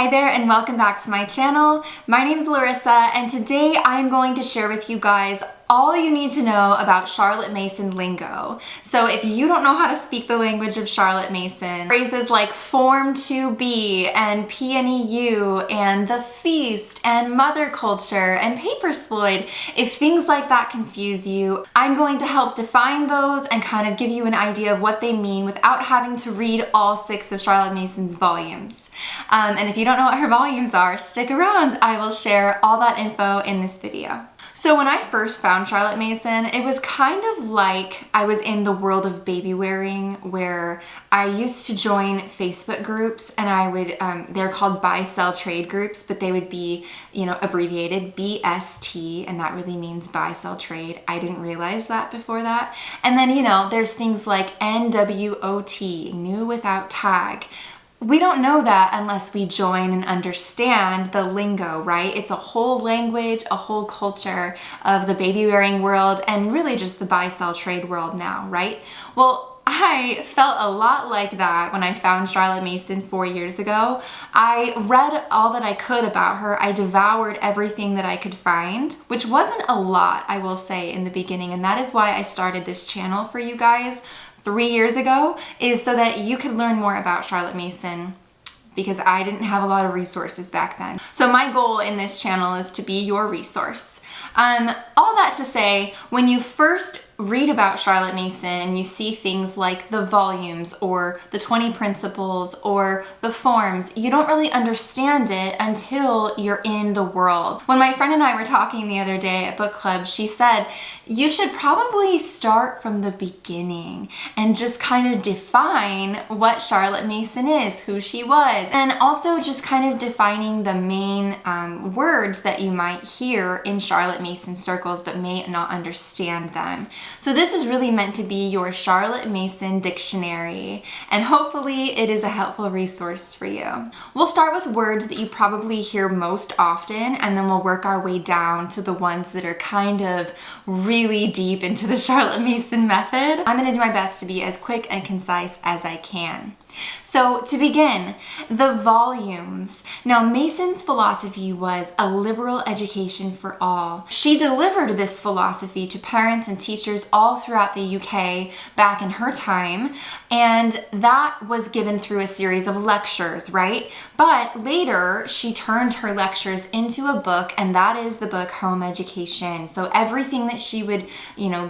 Hi there and welcome back to my channel. My name is Larissa and today I'm going to share with you guys all you need to know about Charlotte Mason lingo. So if you don't know how to speak the language of Charlotte Mason, phrases like form to be and PNEU and the feast and mother culture and papers Floyd, if things like that confuse you, I'm going to help define those and kind of give you an idea of what they mean without having to read all 6 of Charlotte Mason's volumes. And if you don't know what her volumes are, stick around. I will share all that info in this video. So when I first found Charlotte Mason, it was kind of like I was in the world of baby wearing, where I used to join Facebook groups and I would, they're called buy, sell, trade groups, but they would be, abbreviated BST, and that really means buy, sell, trade. I didn't realize that before that. And then, there's things like NWOT, new without tag. We don't know that unless we join and understand the lingo, right? It's a whole language, a whole culture of the baby wearing world and really just the buy, sell, trade world now, right? Well, I felt a lot like that when I found Charlotte Mason 4 years ago. I read all that I could about her. I devoured everything that I could find, which wasn't a lot, I will say, in the beginning. And that is why I started this channel for you guys 3 years ago, is so that you could learn more about Charlotte Mason, because I didn't have a lot of resources back then. So my goal in this channel is to be your resource. All that to say, when you first read about Charlotte Mason, you see things like the volumes or the 20 principles or the forms. You don't really understand it until you're in the world. When my friend and I were talking the other day at book club, she said, you should probably start from the beginning and just kind of define what Charlotte Mason is, who she was, and also just kind of defining the main words that you might hear in Charlotte Mason circles but may not understand them. So this is really meant to be your Charlotte Mason dictionary, and hopefully it is a helpful resource for you. We'll start with words that you probably hear most often, and then we'll work our way down to the ones that are kind of really deep into the Charlotte Mason method. I'm going to do my best to be as quick and concise as I can. So to begin, the volumes. Now, Mason's philosophy was a liberal education for all. She delivered this philosophy to parents and teachers all throughout the UK back in her time, and that was given through a series of lectures, right? But later, she turned her lectures into a book, and that is the book Home Education. So everything that she would,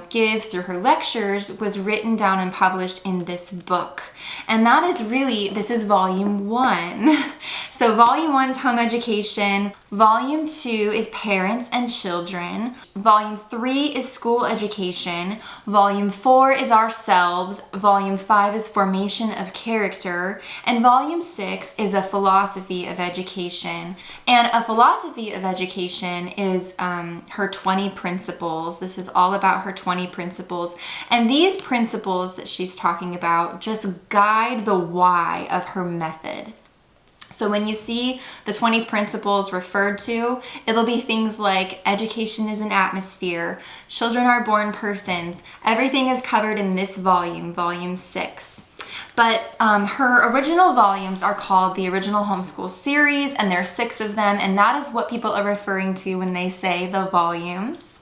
give through her lectures was written down and published in this book. And that is really, this is volume 1. So volume 1 is Home Education. Volume 2 is Parents and Children. Volume 3 is School Education. Volume 4 is Ourselves. Volume 5 is Formation of Character. And Volume 6 is A Philosophy of Education. And A Philosophy of Education is her 20 principles. This is all about her 20 principles. And these principles that she's talking about just guide the why of her method. So when you see the 20 principles referred to, it'll be things like education is an atmosphere, children are born persons. Everything is covered in this volume, volume 6. But her original volumes are called the Original Homeschool Series, and there are 6 of them, and that is what people are referring to when they say the volumes.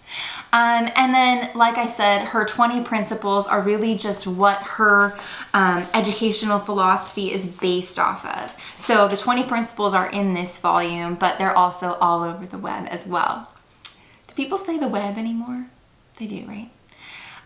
And then, like I said, her 20 principles are really just what her educational philosophy is based off of. So the 20 principles are in this volume, but they're also all over the web as well. Do people say the web anymore? They do, right?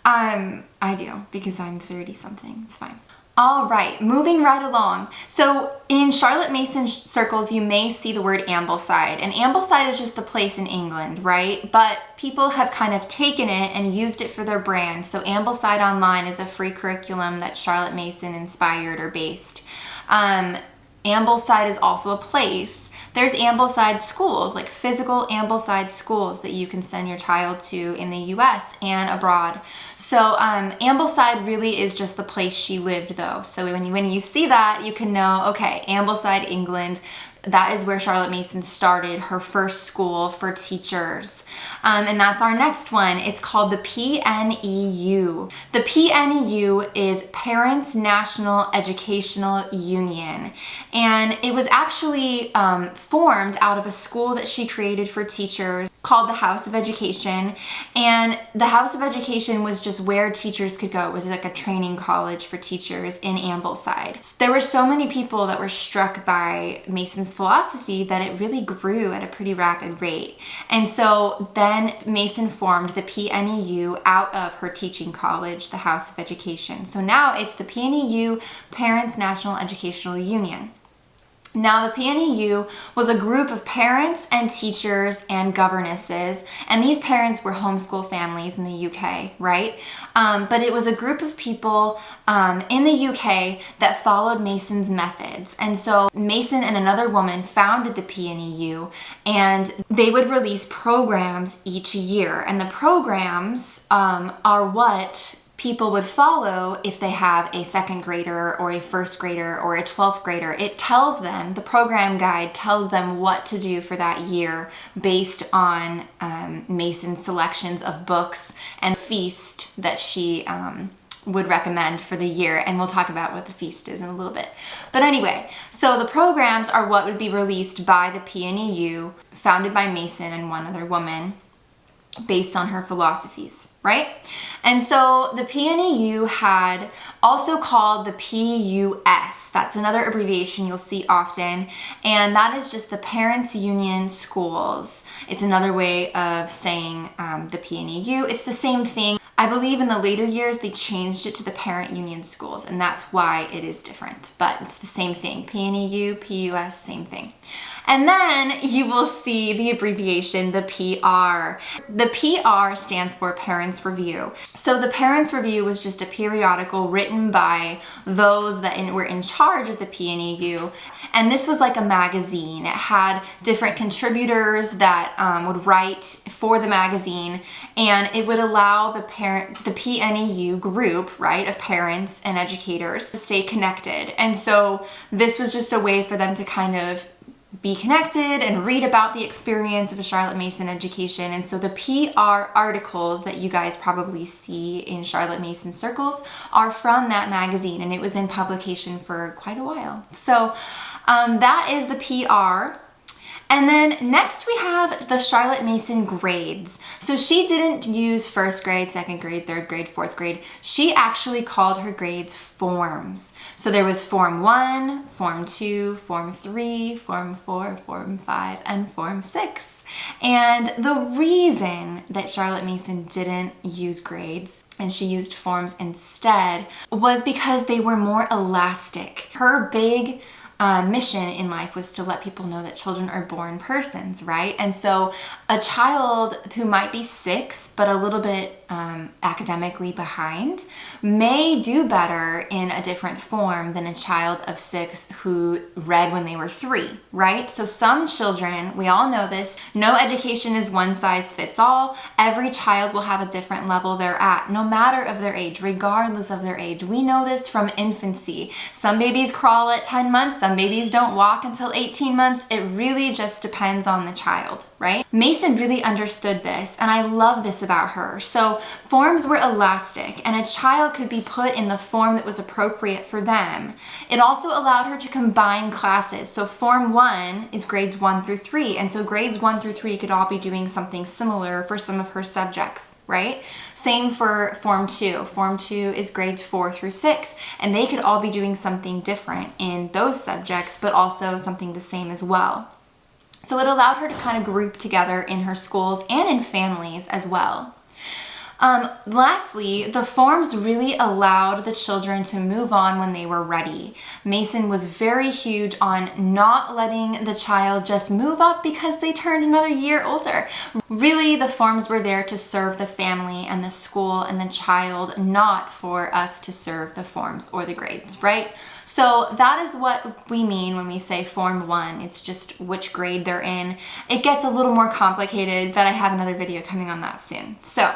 I do, because I'm 30-something. It's fine. All right, moving right along. So in Charlotte Mason circles, you may see the word Ambleside, and Ambleside is just a place in England, right? But people have kind of taken it and used it for their brand. So Ambleside Online is a free curriculum that Charlotte Mason inspired or based. Ambleside is also a place. There's Ambleside schools, like physical Ambleside schools that you can send your child to in the US and abroad. So Ambleside really is just the place she lived though. So when you see that, you can know, okay, Ambleside, England. that is where Charlotte Mason started her first school for teachers. And that's our next one. It's called the PNEU. The PNEU is Parents National Educational Union. And it was actually formed out of a school that she created for teachers called the House of Education. And the House of Education was just where teachers could go. It was like a training college for teachers in Ambleside. So there were so many people that were struck by Mason's philosophy that it really grew at a pretty rapid rate. And so then Mason formed the PNEU out of her teaching college, the House of Education. So now it's the PNEU, Parents National Educational Union. Now, the PNEU was a group of parents and teachers and governesses, and these parents were homeschool families in the UK, right? But it was a group of people in the UK that followed Mason's methods. And so Mason and another woman founded the PNEU, and they would release programs each year. And the programs are what people would follow if they have a second grader or a first grader or a 12th grader. It tells them, the program guide tells them what to do for that year based on Mason's selections of books and feast that she would recommend for the year. And we'll talk about what the feast is in a little bit. But anyway, so the programs are what would be released by the PNEU, founded by Mason and one other woman, based on her philosophies, right? And so the PNEU had also called the PUS. That's another abbreviation you'll see often, and that is just the Parents Union Schools. It's another way of saying the PNEU. It's the same thing. I believe in the later years they changed it to the Parent Union Schools, and that's why it is different, but it's the same thing. PNEU, PUS, same thing. And then you will see the abbreviation, the PR. The PR stands for Parents Review. So the Parents Review was just a periodical written by those that were in charge of the PNEU. And this was like a magazine. It had different contributors that would write for the magazine, and it would allow the PNEU group, right, of parents and educators to stay connected. And so this was just a way for them to kind of be connected and read about the experience of a Charlotte Mason education. And so the PR articles that you guys probably see in Charlotte Mason circles are from that magazine, and it was in publication for quite a while. So that is the PR. And then next we have the Charlotte Mason grades. So she didn't use first grade, second grade, third grade, fourth grade. She actually called her grades forms. So there was Form 1, Form 2, Form 3, Form 4, Form 5, and Form 6. And the reason that Charlotte Mason didn't use grades and she used forms instead was because they were more elastic. Her big mission in life was to let people know that children are born persons, right? And so a child who might be 6 but a little bit academically behind may do better in a different form than a child of 6 who read when they were 3, right? So some children, we all know this, no education is one size fits all. Every child will have a different level they're at, no matter of their age, regardless of their age. We know this from infancy. Some babies crawl at 10 months, some babies don't walk until 18 months. It really just depends on the child, right? Mason really understood this, and I love this about her. So forms were elastic, and a child could be put in the form that was appropriate for them. It also allowed her to combine classes. So Form 1 is grades 1 through 3, and so grades 1 through 3 could all be doing something similar for some of her subjects, right? Same for Form 2. Form 2 is grades 4 through 6, and they could all be doing something different in those subjects, but also something the same as well. So it allowed her to kind of group together in her schools and in families as well. Lastly, the forms really allowed the children to move on when they were ready. Mason was very huge on not letting the child just move up because they turned another year older. Really, the forms were there to serve the family and the school and the child, not for us to serve the forms or the grades, right? So that is what we mean when we say Form 1. It's just which grade they're in. It gets a little more complicated, but I have another video coming on that soon. So,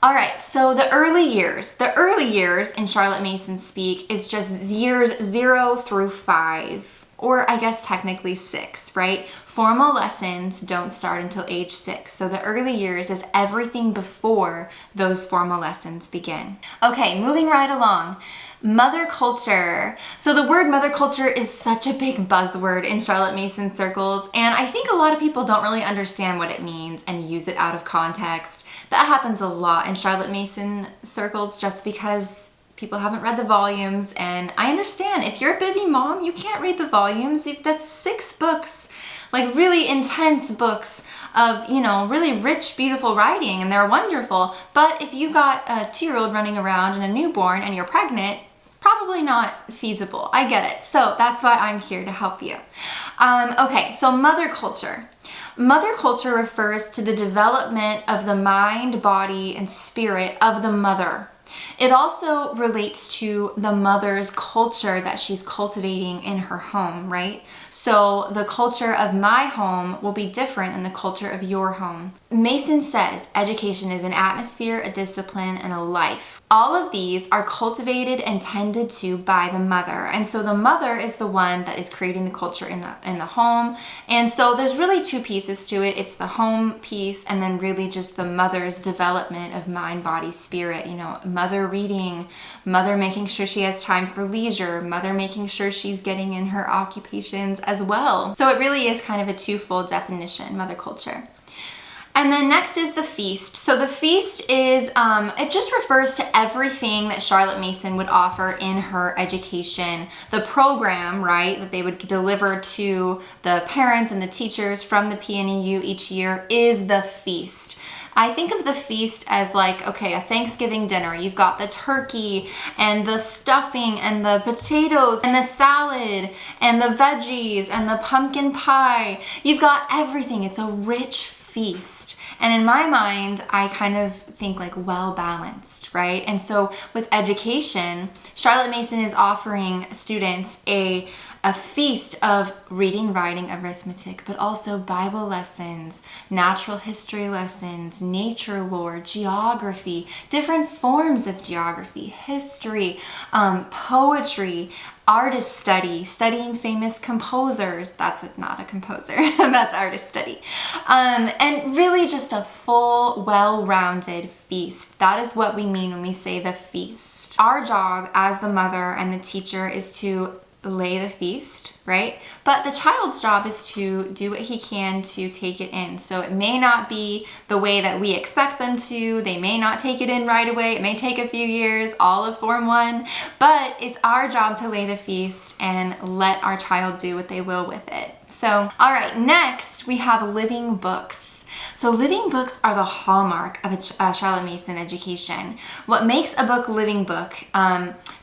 all right, so the early years. The early years in Charlotte Mason speak is just years 0 through 5. or I guess technically 6, right? Formal lessons don't start until age 6. So the early years is everything before those formal lessons begin. Okay, moving right along. Mother culture. So the word mother culture is such a big buzzword in Charlotte Mason circles, and I think a lot of people don't really understand what it means and use it out of context. That happens a lot in Charlotte Mason circles just because people haven't read the volumes, and I understand if you're a busy mom, you can't read the volumes. That's 6 books, like really intense books of, you know, really rich, beautiful writing, and they're wonderful. But if you got a 2-year-old running around and a newborn and you're pregnant, probably not feasible. I get it. So that's why I'm here to help you. Okay, so mother culture. Mother culture refers to the development of the mind, body, and spirit of the mother. It also relates to the mother's culture that she's cultivating in her home, right? So the culture of my home will be different than the culture of your home. Mason says education is an atmosphere, a discipline, and a life. All of these are cultivated and tended to by the mother. And so the mother is the one that is creating the culture in the home. And so there's really 2 pieces to it. It's the home piece and then really just the mother's development of mind, body, spirit. You know, mother reading, mother making sure she has time for leisure, mother making sure she's getting in her occupations as well. So it really is kind of a twofold definition, mother culture. And then next is the feast. So the feast is, it just refers to everything that Charlotte Mason would offer in her education. The program, right, that they would deliver to the parents and the teachers from the PNEU each year is the feast. I think of the feast as like, okay, a Thanksgiving dinner. You've got the turkey and the stuffing and the potatoes and the salad and the veggies and the pumpkin pie. You've got everything. It's a rich feast. And in my mind, I kind of think like well balanced, right? And so with education, Charlotte Mason is offering students a feast of reading, writing, arithmetic, but also Bible lessons, natural history lessons, nature lore, geography, different forms of geography, history, poetry, artist study, studying famous composers. That's not a composer, that's artist study. And really just a full, well-rounded feast. That is what we mean when we say the feast. Our job as the mother and the teacher is to lay the feast, right? But the child's job is to do what he can to take it in. So it may not be the way that we expect them to. They may not take it in right away. It may take a few years, all of Form 1, but it's our job to lay the feast and let our child do what they will with it. So, all right, next we have living books. So living books are the hallmark of a Charlotte Mason education. What makes a book living book?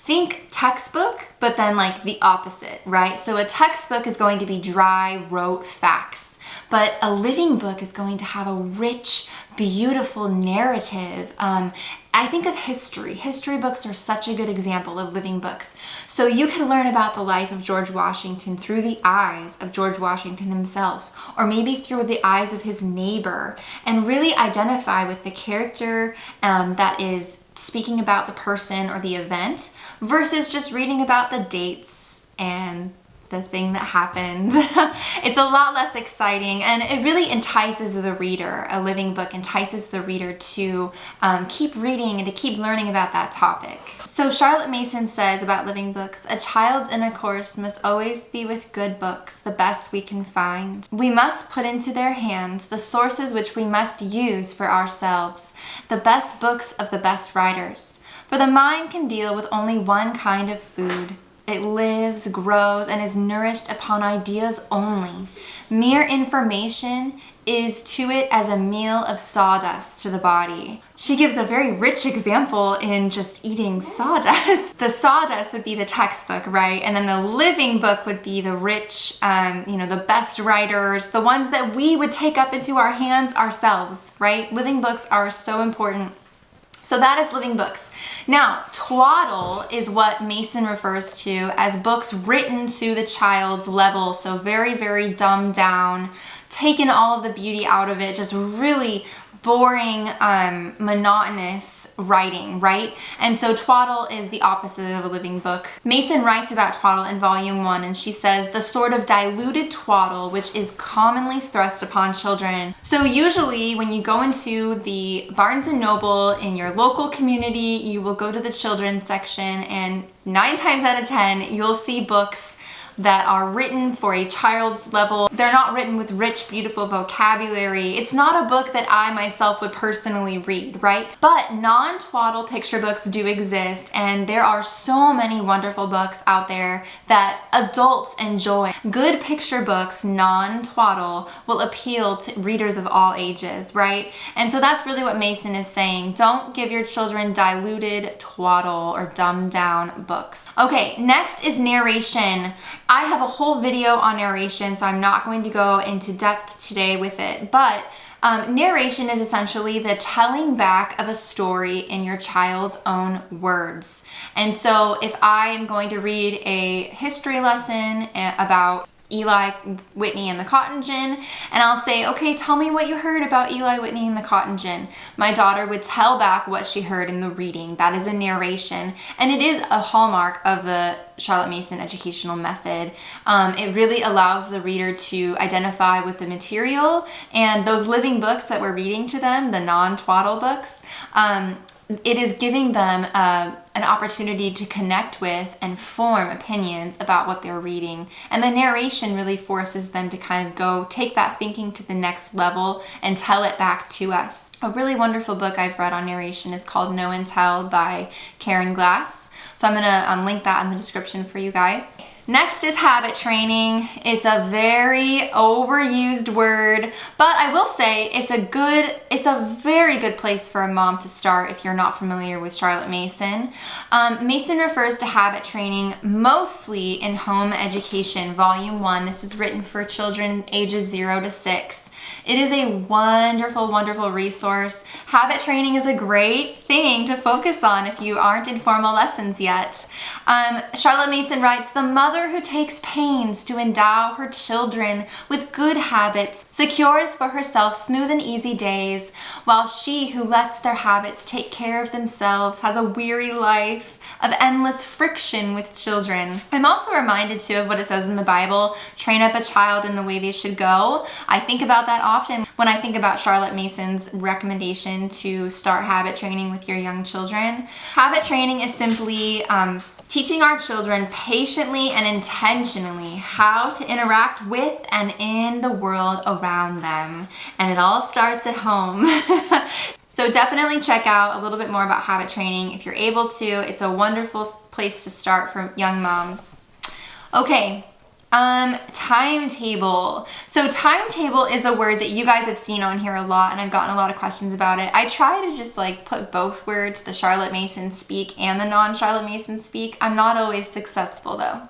Think textbook, but then like the opposite, right? So a textbook is going to be dry, rote facts, but a living book is going to have a rich, beautiful narrative. I think of history. History books are such a good example of living books. So you can learn about the life of George Washington through the eyes of George Washington himself, or maybe through the eyes of his neighbor, and really identify with the character that is speaking about the person or the event versus just reading about the dates and the thing that happened. It's a lot less exciting, and it really entices the reader. A living book entices the reader to keep reading and to keep learning about that topic. So Charlotte Mason says about living books, a child's intercourse must always be with good books, the best we can find. We must put into their hands the sources which we must use for ourselves, the best books of the best writers. For the mind can deal with only one kind of food. It lives, grows, and is nourished upon ideas only. Mere information is to it as a meal of sawdust to the body. She gives a very rich example in just eating sawdust. The sawdust would be the textbook, right? And then the living book would be the rich, the best writers, the ones that we would take up into our hands ourselves, right? Living books are so important. So that is living books. Now, twaddle is what Mason refers to as books written to the child's level. So very, very dumbed down, taken all of the beauty out of it, just really boring, monotonous writing, right? And so Twaddle is the opposite of a living book. Mason writes about Twaddle in volume 1, and she says, the sort of diluted twaddle which is commonly thrust upon children. So usually when you go into the Barnes & Noble in your local community, you will go to the children's section, and 9 times out of 10, you'll see books that are written for a child's level. They're not written with rich, beautiful vocabulary. It's not a book that I myself would personally read, right? But non-twaddle picture books do exist, and there are so many wonderful books out there that adults enjoy. Good picture books, non-twaddle, will appeal to readers of all ages, right? And so that's really what Mason is saying. Don't give your children diluted twaddle or dumbed down books. Okay, next is narration. I have a whole video on narration, so I'm not going to go into depth today with it, but narration is essentially the telling back of a story in your child's own words. And so if I am going to read a history lesson about Eli Whitney and the cotton gin, and I'll say, okay, tell me what you heard about Eli Whitney and the cotton gin. My daughter would tell back what she heard in the reading. That is a narration, and it is a hallmark of the Charlotte Mason educational method. It really allows the reader to identify with the material, and those living books that we're reading to them, the non-twaddle books, it is giving them an opportunity to connect with and form opinions about what they're reading. And the narration really forces them to kind of go take that thinking to the next level and tell it back to us. A really wonderful book I've read on narration is called Know and Tell by Karen Glass. So I'm gonna link that in the description for you guys. Next is habit training. It's a very overused word, but I will say it's a very good place for a mom to start if you're not familiar with Charlotte Mason. Mason refers to habit training mostly in home education, volume 1. This is written for children ages 0 to 6. It is a wonderful, wonderful resource. Habit training is a great thing to focus on if you aren't in formal lessons yet. Charlotte Mason writes, the mother who takes pains to endow her children with good habits secures for herself smooth and easy days, while she who lets their habits take care of themselves has a weary life of endless friction with children. I'm also reminded too of what it says in the Bible, train up a child in the way they should go. I think about that often when I think about Charlotte Mason's recommendation to start habit training with your young children. Habit training is simply teaching our children patiently and intentionally how to interact with and in the world around them. And it all starts at home. So definitely check out a little bit more about habit training if you're able to. It's a wonderful place to start for young moms. Okay, timetable. So timetable is a word that you guys have seen on here a lot, and I've gotten a lot of questions about it. I try to just like put both words, the Charlotte Mason speak and the non-Charlotte Mason speak. I'm not always successful though.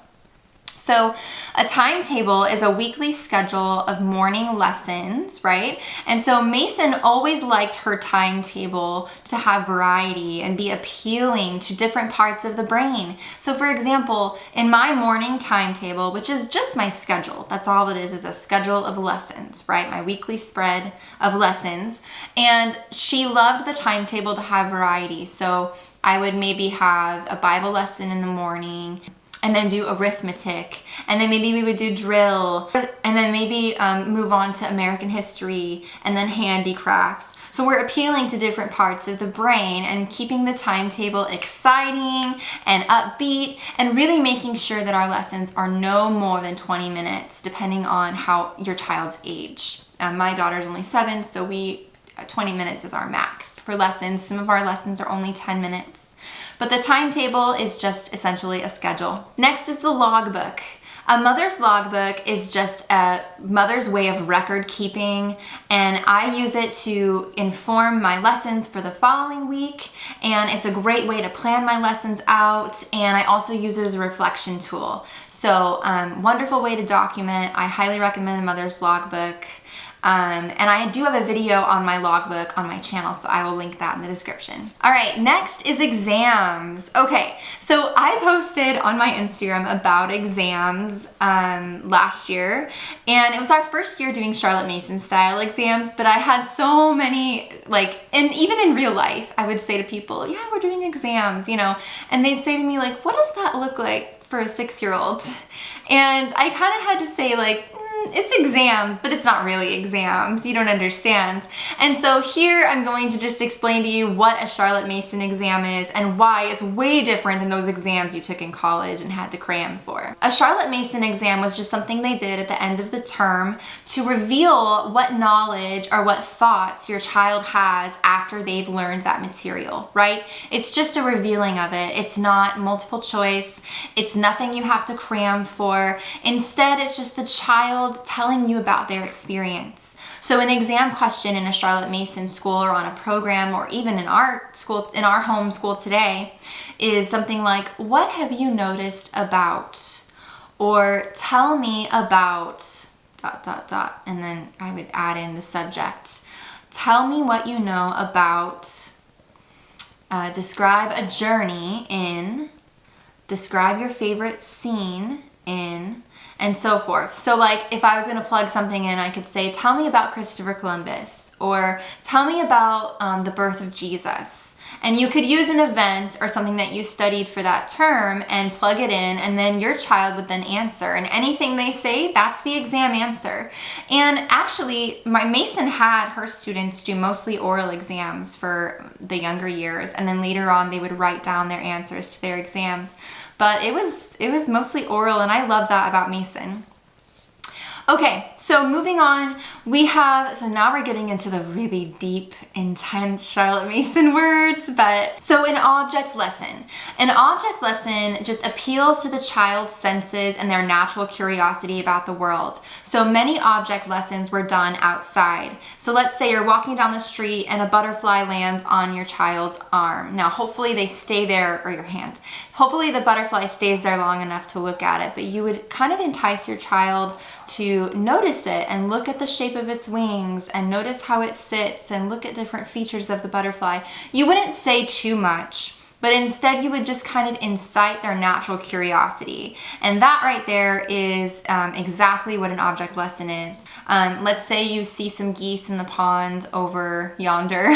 So a timetable is a weekly schedule of morning lessons, right? And so Mason always liked her timetable to have variety and be appealing to different parts of the brain. So for example, in my morning timetable, which is just my schedule, that's all it is a schedule of lessons, right? My weekly spread of lessons. And she loved the timetable to have variety. So I would maybe have a Bible lesson in the morning, and then do arithmetic, and then maybe we would do drill, and then maybe move on to American history, and then handicrafts. So we're appealing to different parts of the brain and keeping the timetable exciting and upbeat, and really making sure that our lessons are no more than 20 minutes, depending on how your child's age. My daughter's only 7, so 20 minutes is our max for lessons. Some of our lessons are only 10 minutes. But the timetable is just essentially a schedule. Next is the logbook. A mother's logbook is just a mother's way of record keeping, and I use it to inform my lessons for the following week, and it's a great way to plan my lessons out, and I also use it as a reflection tool. So wonderful way to document. I highly recommend a mother's logbook. And I do have a video on my logbook on my channel, so I will link that in the description. All right, next is exams. Okay, so I posted on my Instagram about exams last year, and it was our first year doing Charlotte Mason style exams, but I had so many, like, and even in real life, I would say to people, yeah, we're doing exams, you know, and they'd say to me, like, what does that look like for a 6-year-old? And I kind of had to say, like, it's exams, but it's not really exams. You don't understand. And so here I'm going to just explain to you what a Charlotte Mason exam is and why it's way different than those exams you took in college and had to cram for. A Charlotte Mason exam was just something they did at the end of the term to reveal what knowledge or what thoughts your child has after they've learned that material, right? It's just a revealing of it. It's not multiple choice. It's nothing you have to cram for. Instead, it's just the child telling you about their experience. So an exam question in a Charlotte Mason school or on a program or even in our school, in our homeschool today, is something like, what have you noticed about? Or tell me about ... and then I would add in the subject. Tell me what you know about, describe a journey in, describe your favorite scene in, and so forth. So like if I was gonna plug something in, I could say, tell me about Christopher Columbus, or tell me about the birth of Jesus. And you could use an event or something that you studied for that term and plug it in, and then your child would then answer. And anything they say, that's the exam answer. And actually, my Mason had her students do mostly oral exams for the younger years, and then later on they would write down their answers to their exams. But it was mostly oral, and I love that about Mason. Okay, so moving on, so now we're getting into the really deep, intense Charlotte Mason words, so an object lesson. An object lesson just appeals to the child's senses and their natural curiosity about the world. So many object lessons were done outside. So let's say you're walking down the street and a butterfly lands on your child's arm. Now, hopefully they stay there, or your hand. Hopefully the butterfly stays there long enough to look at it, but you would kind of entice your child to notice it and look at the shape of its wings and notice how it sits and look at different features of the butterfly. You wouldn't say too much, but instead you would just kind of incite their natural curiosity. And that right there is exactly what an object lesson is. Let's say you see some geese in the pond over yonder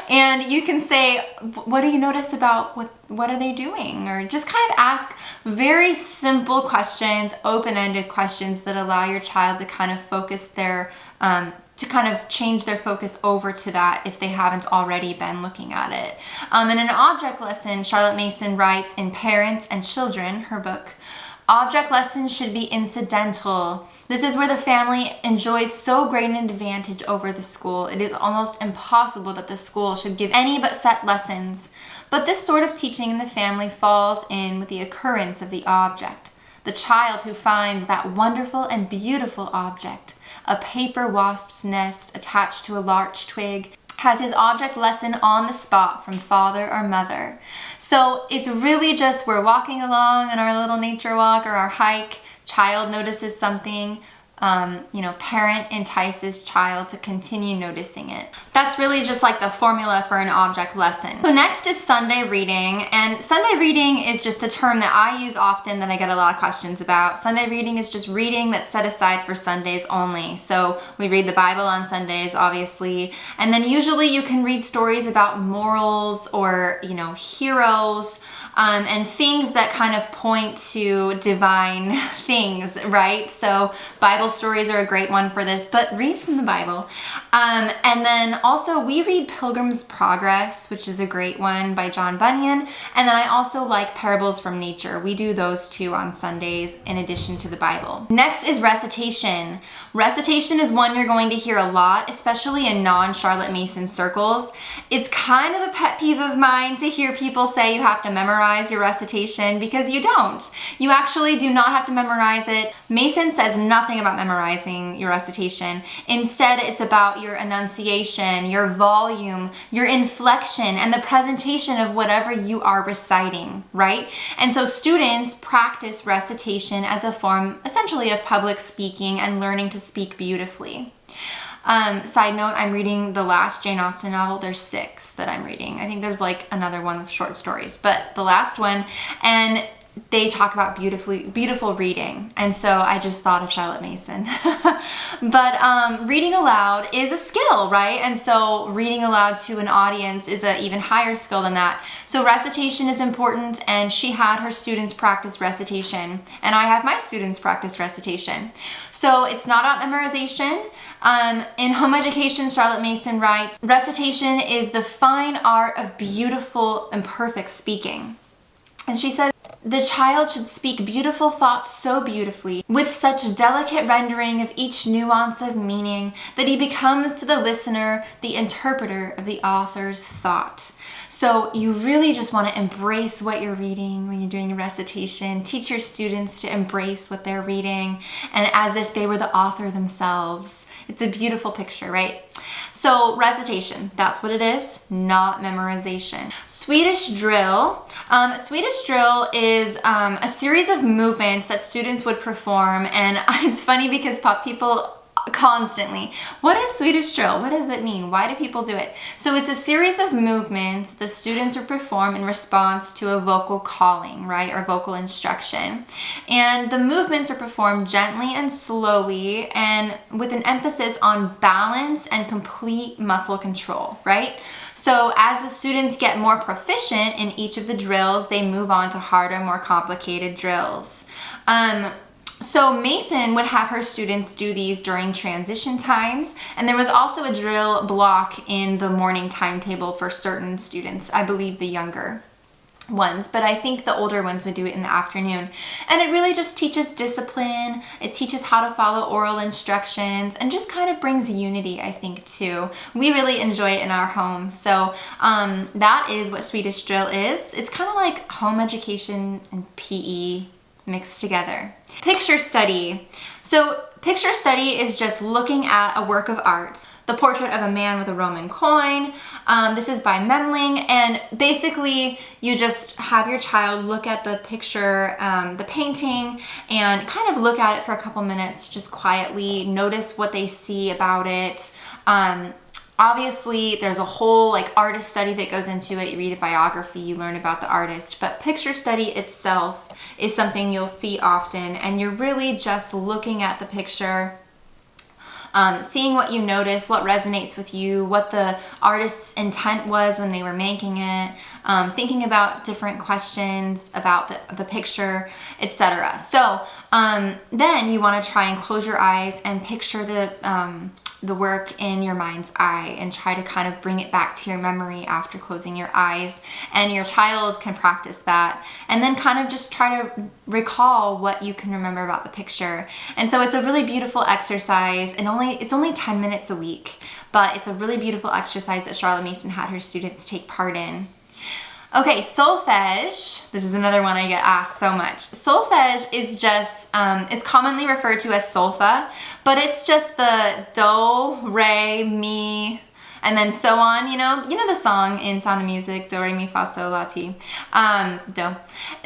and you can say, what do you notice about what are they doing? Or just kind of ask very simple questions, open-ended questions that allow your child to kind of focus their, to kind of change their focus over to that if they haven't already been looking at it. In an object lesson, Charlotte Mason writes in Parents and Children, her book, object lessons should be incidental. This is where the family enjoys so great an advantage over the school. It is almost impossible that the school should give any but set lessons. But this sort of teaching in the family falls in with the occurrence of the object. The child who finds that wonderful and beautiful object, a paper wasp's nest attached to a larch twig, has his object lesson on the spot from father or mother. So it's really just, we're walking along in our little nature walk or our hike, child notices something, parent entices child to continue noticing it. That's really just like the formula for an object lesson. So next is Sunday reading, and Sunday reading is just a term that I use often that I get a lot of questions about. Sunday reading is just reading that's set aside for Sundays only. So we read the Bible on Sundays, obviously, and then usually you can read stories about morals or, heroes, and things that kind of point to divine things, right? So Bible stories are a great one for this, but read from the Bible. And then also we read Pilgrim's Progress, which is a great one by John Bunyan. And then I also like Parables from Nature. We do those two on Sundays in addition to the Bible. Next is recitation. Recitation is one you're going to hear a lot, especially in non-Charlotte Mason circles. It's kind of a pet peeve of mine to hear people say you have to memorize your recitation, because you don't. You actually do not have to memorize it. Mason says nothing about memorizing your recitation. Instead, it's about your enunciation, your volume, your inflection, and the presentation of whatever you are reciting, right? And so students practice recitation as a form essentially of public speaking and learning to speak beautifully. Side note, I'm reading the last Jane Austen novel. There's 6 that I'm reading. I think there's like another one with short stories, but the last one, and they talk about beautiful reading. And so I just thought of Charlotte Mason. But reading aloud is a skill, right? And so reading aloud to an audience is an even higher skill than that. So recitation is important, and she had her students practice recitation, and I have my students practice recitation. So it's not about memorization. In Home Education, Charlotte Mason writes, recitation is the fine art of beautiful and perfect speaking. And she says, the child should speak beautiful thoughts so beautifully, with such delicate rendering of each nuance of meaning, that he becomes to the listener the interpreter of the author's thought. So you really just want to embrace what you're reading when you're doing a recitation. Teach your students to embrace what they're reading, and as if they were the author themselves. It's a beautiful picture, right? So recitation, that's what it is, not memorization. Swedish Drill. Swedish Drill is a series of movements that students would perform, and it's funny because people constantly, what is Swedish Drill? What does it mean? Why do people do it? So it's a series of movements the students would perform in response to a vocal calling, right, or vocal instruction. And the movements are performed gently and slowly, and with an emphasis on balance and complete muscle control, right? So as the students get more proficient in each of the drills, they move on to harder, more complicated drills. So Mason would have her students do these during transition times, and there was also a drill block in the morning timetable for certain students, I believe the younger ones, but I think the older ones would do it in the afternoon. And it really just teaches discipline, it teaches how to follow oral instructions, and just kind of brings unity, I think, too. We really enjoy it in our home. So that is what Swedish Drill is. It's kind of like home education and PE mixed together. Picture study. So picture study is just looking at a work of art. The portrait of a man with a Roman coin. This is by Memling, and basically you just have your child look at the picture, the painting, and kind of look at it for a couple minutes, just quietly notice what they see about it. Obviously, there's a whole like artist study that goes into it. You read a biography, you learn about the artist, but picture study itself is something you'll see often, and you're really just looking at the picture, seeing what you notice, what resonates with you, what the artist's intent was when they were making it, thinking about different questions about the picture, etc. So then you want to try and close your eyes and picture the work in your mind's eye, and try to kind of bring it back to your memory after closing your eyes. And your child can practice that, and then kind of just try to recall what you can remember about the picture. And so it's a really beautiful exercise, and it's only 10 minutes a week, but it's a really beautiful exercise that Charlotte Mason had her students take part in. Okay, solfege. This is another one I get asked so much. Solfege is just, it's commonly referred to as solfa, but it's just the do, re, mi, and then so on, you know the song in Sound of Music, do, re, mi, fa, sol, la, ti, do.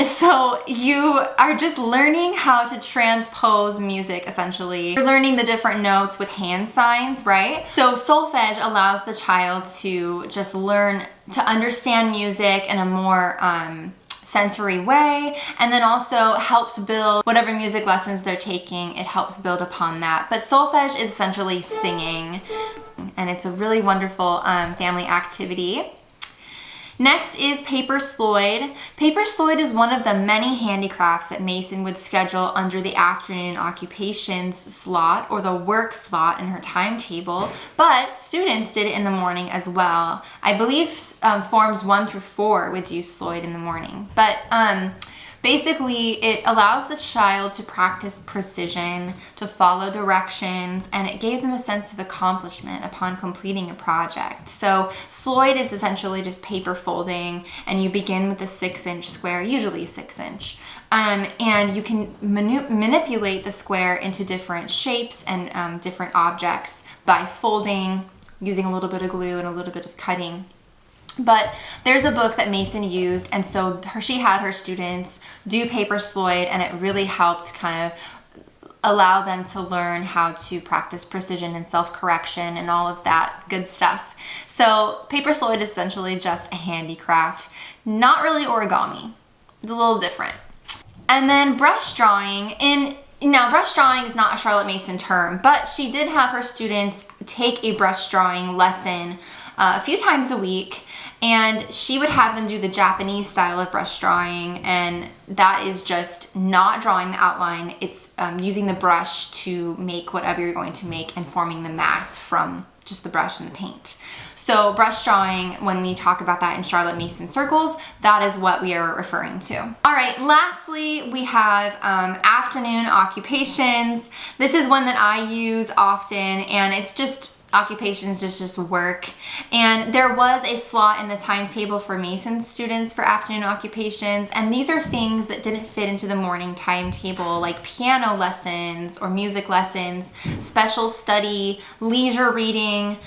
So you are just learning how to transpose music, essentially. You're learning the different notes with hand signs, right? So solfege allows the child to just learn to understand music in a more sensory way, and then also helps build whatever music lessons they're taking. It helps build upon that. But solfege is essentially singing, and it's a really wonderful family activity. Next is paper Floyd. Paper Floyd is one of the many handicrafts that Mason would schedule under the afternoon occupations slot or the work slot in her timetable, but students did it in the morning as well. I believe forms 1 through 4 would do Floyd in the morning, but basically, it allows the child to practice precision, to follow directions, and it gave them a sense of accomplishment upon completing a project. So Floyd is essentially just paper folding, and you begin with a 6-inch square, usually 6-inch. And you can manipulate the square into different shapes and different objects by folding, using a little bit of glue and a little bit of cutting. But there's a book that Mason used, and so she had her students do paper Floyd, and it really helped kind of allow them to learn how to practice precision and self-correction and all of that good stuff. So paper Solid is essentially just a handicraft, not really origami. It's a little different. And then brush drawing. Now, brush drawing is not a Charlotte Mason term, but she did have her students take a brush drawing lesson a few times a week, and she would have them do the Japanese style of brush drawing, and that is just not drawing the outline. It's using the brush to make whatever you're going to make and forming the mass from just the brush and the paint. So brush drawing, when we talk about that in Charlotte Mason circles, that is what we are referring to. All right, lastly, we have afternoon occupations. This is one that I use often, and it's just occupations, just work. And there was a slot in the timetable for Mason students for afternoon occupations, and these are things that didn't fit into the morning timetable, like piano lessons or music lessons, special study, leisure reading,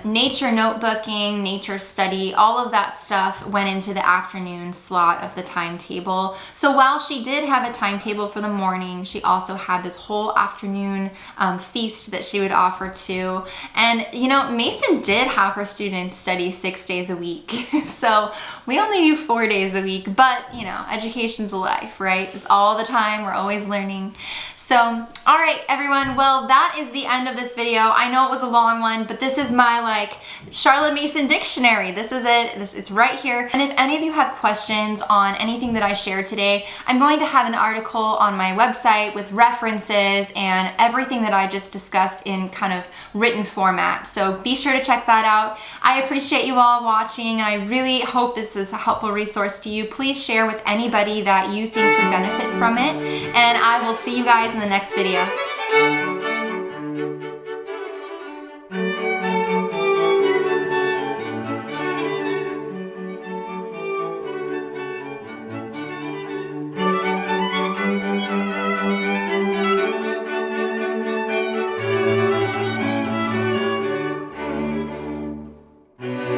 nature notebooking, nature study. All of that stuff went into the afternoon slot of the timetable. So while she did have a timetable for the morning, she also had this whole afternoon feast that she would offer too. And you know, Mason did have her students study 6 days a week. So we only do 4 days a week, but you know, education's a life, right? It's all the time, we're always learning. So, all right, everyone, well, that is the end of this video. I know it was a long one, but this is my like Charlotte Mason dictionary. This is it, it's right here. And if any of you have questions on anything that I shared today, I'm going to have an article on my website with references and everything that I just discussed in kind of written format. So be sure to check that out. I appreciate you all watching, and I really hope this is a helpful resource to you. Please share with anybody that you think would benefit from it, and I will see you guys in the next video.